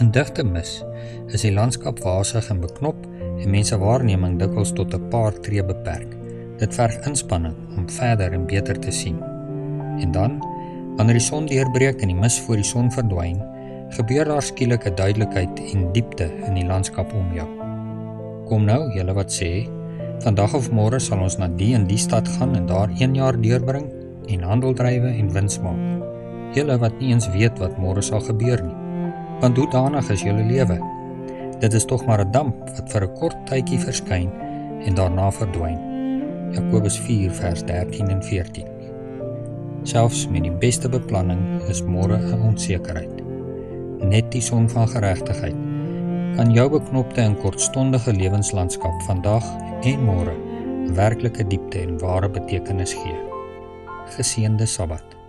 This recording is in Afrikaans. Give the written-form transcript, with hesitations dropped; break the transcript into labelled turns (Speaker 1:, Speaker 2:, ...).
Speaker 1: In digte mis is die landskap wasig en beknop en mense waarneming dikwels tot 'n paar tree beperk. Dit verg inspanning om verder en beter te sien. En dan, wanneer die son deurbreek en die mis voor die son verdwyn, gebeur daar skielik 'n duidelikheid en diepte in die landskap om jou. Kom nou, julle wat sê, vandag of môre sal ons na die en die stad gaan en daar 1 jaar deurbring en handel drywe en wins maak. Julle wat nie eens weet wat môre sal gebeur nie. Want hoe danig is julle lewe? Dit is tog maar 'n damp wat vir 'n kort tydjie verskyn en daarna verdwyn. Jakobus 4 vers 13 en 14. Selfs met die beste beplanning is môre 'n onsekerheid. Net die son van geregtigheid kan jou beknopte en kortstondige lewenslandskap vandag en môre werklike diepte en ware betekenis gee. Geseënde Sabbat.